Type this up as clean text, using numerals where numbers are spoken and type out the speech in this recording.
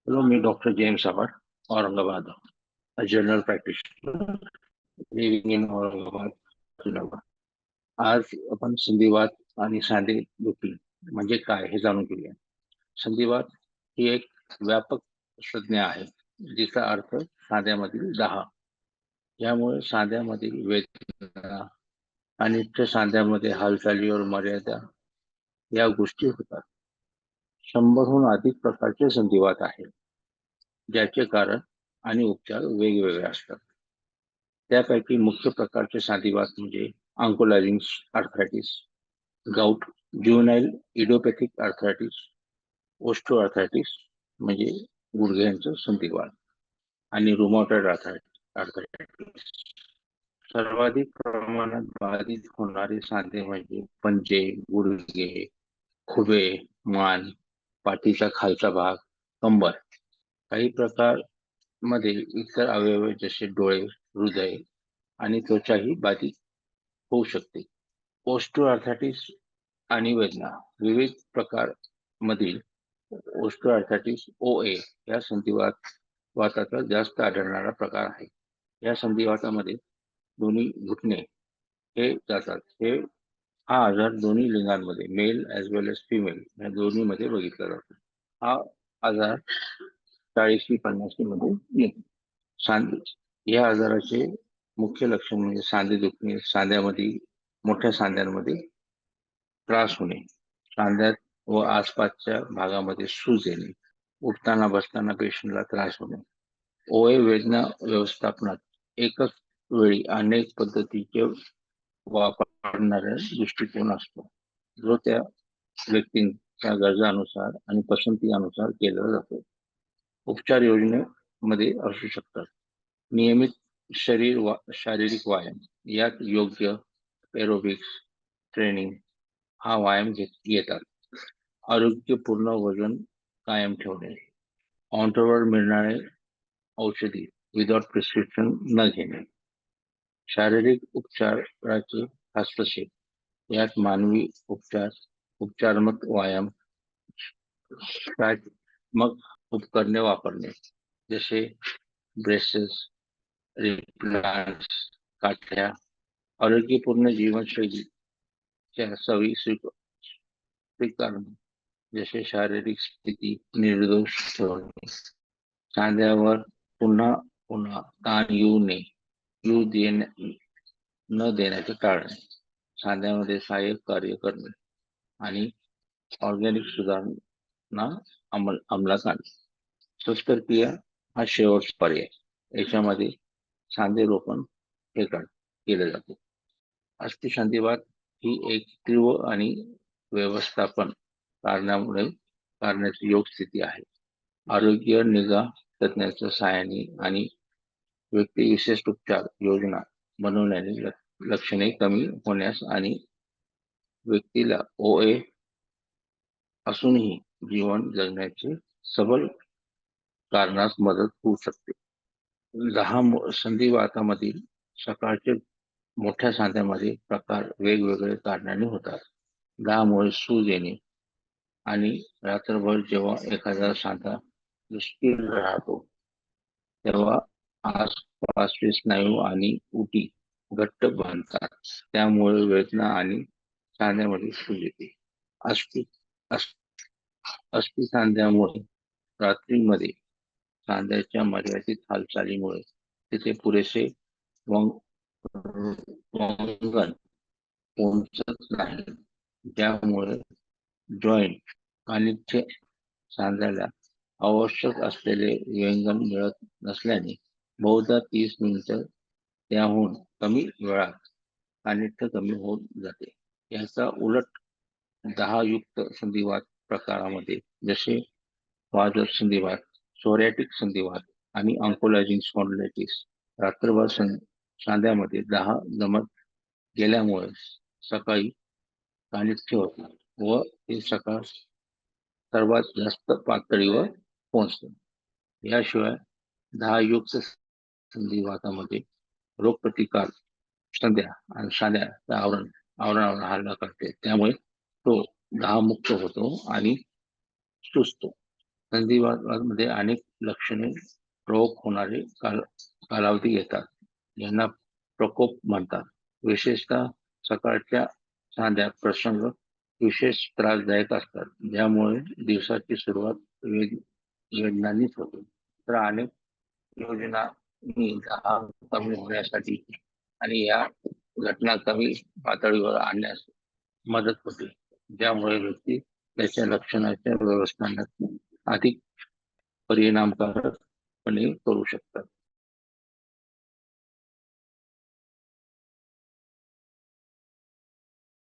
Hello, मी doctor James Abad, Aurangabad. A general practitioner living in Aurangabad, Aurangabad. आज आपण संधिवात आणि सांधेदुखी म्हणजे काय हे जाणून घेऊया. संधिवात ही एक व्यापक संज्ञा आहे, जिचा अर्थ सांध्यामधील दाह. यामुळे सांध्यामधील वेदना आणि सांध्यामध्ये हालचालीवर मर्यादा या गोष्टी होतात. 100हून अधिक प्रकारचे संधिवात आहेत, ज्याचे कारण आणि उपचार वेगवेगळे असतात. त्यापैकी मुख्य प्रकारचे संधिवात म्हणजे आंकोलायझिंग आर्थरायटिस, गाउट, ज्युव्हेनाइल इडिओपॅथिक आर्थरायटिस, ओस्टिओआर्थरायटिस म्हणजे गुडघ्यांचं संधिवात आणि रुमॅटॉइड आर्थरायटिस. सर्वाधिक प्रमाणात बाधित होणारे सांधे म्हणजे पंजे, गुडघे, खुबे, मान, पाठीचा खालचा भाग, कंबर. काही प्रकार मध्ये इतर अवयव जसे डोळे, हृदय आणि त्वचाही बाधित होऊ शकते. ओस्टिओआर्थरायटिस आणि वेदना. विविध प्रकार मधील ओस्टिओआर्थरायटिस OA या संधिवाताचा जास्त आढळणारा प्रकार आहे. या संधिवातामध्ये दोन्ही घुटणे हे जातात. हा आजार दोन्ही लिंगांमध्ये, मेल ॲज वेल एज फिमेल या दोन्हीमध्ये बघितला जातो. हा आजार 40-50 मध्ये येतो. या आजाराचे मुख्य लक्षण म्हणजे सांधे दुखणे, सांध्यामध्ये मोठ्या सांध्यांमध्ये त्रास होणे, सांध्यात व आसपासच्या भागामध्ये सूज येणे, उठताना बसताना पेशंटला त्रास होणे. OA वेदना व्यवस्थापनात एकच वेळी अनेक पद्धतीचे वापरणारा दृष्टिकोन असतो, जो त्या व्यक्तींच्या गरजानुसार आणि पसंतीनुसार केला जातो. उपचार योजनेमध्ये असू शकतात नियमित शारीरिक व्यायाम, यात योग्य एरोबिक्स ट्रेनिंग हा व्यायाम येतात. आरोग्यपूर्ण वजन कायम ठेवणे, काउंटरवर मिळणारे औषधी विदाउट प्रिस्क्रिप्शन न घेणे. शारीरिक उपचाराचे हस्तक्षेप, यात मानवी उपचारात्मक व्यायाम, मग उपकरणे वापरणे जसे ब्रेसेस, रिप्लांट्स, काठ्या. आरोग्यपूर्ण जीवनशैलीच्या सवयी स्वीकारणे जसे शारीरिक स्थिती निर्दोष ठेवणे, सांध्यावर पुन्हा पुन्हा ताण येऊ न देण्याचे टाळणे, सांध्यामध्ये सहाय्यक कार्य करणे आणि ऑर्गॅनिक सुधारणा अंमलात आणणे. शस्त्रक्रिया हा शेवटचा पर्याय. याच्यामध्ये सांधे रोपण हे केले जाते. अस्थिसंधिवात ही एक तीव्र आणि व्यवस्थापन करण्याची योग स्थिती आहे. आरोग्य निगा तज्ञांच्या सहाय्याने आणि व्यक्ती विशिष्ट उपचार योजना बनवण्याने लक्षणे कमी होण्यास आणि व्यक्तीला OA असूनही जीवन जगण्याचे सबल कारणास मदत होऊ शकते. 10 संधिवातामधील सकाळचे मोठ्या सांध्यामध्ये प्रकार वेगवेगळे कारणाने होतात. दामुळे सूज येणे आणि रात्रभर जेव्हा एखादा सांधा स्थिर राहतो तेव्हा आसपासचे स्नायू आणि उटी घट्ट बांधतात, त्यामुळे वेदना आणि सांध्यामध्ये सूज येते. अस्थि सांध्यामुळे रात्रीमध्ये सांध्याच्या मर्यादित हालचालीमुळे तिथे पुरेसे वंगण पोहोचत नाही, ज्यामुळे जॉईंट आणि सांध्याला आवश्यक असलेले व्यंगन मिळत नसल्याने बहुधा 30 मिनिटं त्याहून कमी वेळात कानिट्य कमी होत जाते. याचा उलट दाहयुक्त संधिवात प्रकारामध्ये जसे वादळ संधिवात, सोरॅटिक संधिवात आणि आंकोलायझिंग स्पॉन्डिलायटिस रात्रभर सांध्यामध्ये दाह जमत गेल्यामुळे सकाळी कानिट्य होतात व ते सकाळ सर्वात जास्त पातळीवर पोहोचते. याशिवाय दाहयुक्त संधिवातामध्ये रोगप्रतिकार संध्या आणि सांध्याचा आवरणावर हल्ला करते, त्यामुळे तो दाहमुक्त होतो आणि सुचतो. संधिवातामध्ये अनेक लक्षणे प्रकोप होणारे कालावधी येतात, यांना प्रकोप म्हणतात. विशेषतः सकाळच्या सांध्या प्रसंग विशेष त्रासदायक असतात, ज्यामुळे दिवसाची सुरुवात वेदनानीच होते. तर अनेक योजना कमी होण्यासाठी आणि या घटना कमी पातळीवर आणण्यास मदत होते, ज्यामुळे व्यक्ती त्याच्या लक्षणाच्या व्यवस्थापनात अधिक परिणामकारकपणे करू शकतात.